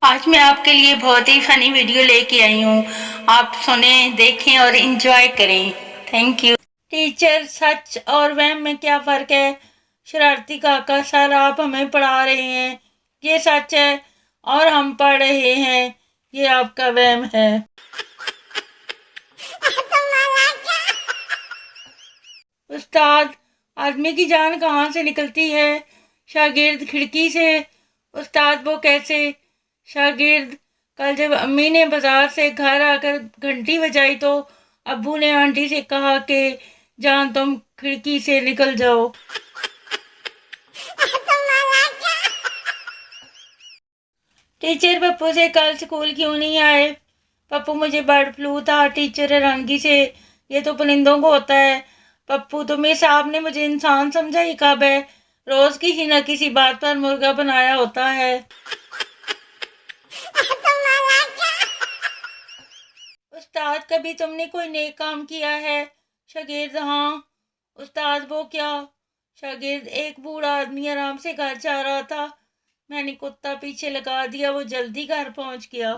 آج میں آپ کے لیے بہت ہی فنی ویڈیو لے کے آئی ہوں. آپ سنیں، دیکھیں اور انجوائے کریں. Thank you. ٹیچر، سچ اور وہم میں کیا فرق ہے؟ شرارتی کاکا سر، آپ ہمیں پڑھا رہے ہیں، یہ سچ ہے، اور ہم پڑھ رہے ہیں، یہ آپ کا وہم ہے. استاد، آدمی کی جان کہاں سے نکلتی ہے؟ شاگرد، کھڑکی سے. استاد، وہ کیسے؟ شاگرد، کل جب امی نے بازار سے گھر آ کر گھنٹی بجائی تو ابو نے آنٹی سے کہا کہ جان تم کھڑکی سے نکل جاؤ. ٹیچر، پپو سے کل اسکول کیوں نہیں آئے؟ پپو، مجھے برڈ فلو تھا. ٹیچر حیرانگی سے، یہ تو پرندوں کو ہوتا ہے. پپو، تمہیں صاحب نے مجھے انسان سمجھا ہی کب ہے؟ روز کسی نہ کسی بات پر مرغا بنایا ہوتا ہے. استاد، کبھی تم نے کوئی نیک کام کیا ہے؟ شاگرد، ہاں. استاد، وہ کیا؟ شاگرد، ایک بوڑھا آدمی آرام سے گھر جا رہا تھا، میں نے کتا پیچھے لگا دیا، وہ جلدی گھر پہنچ گیا.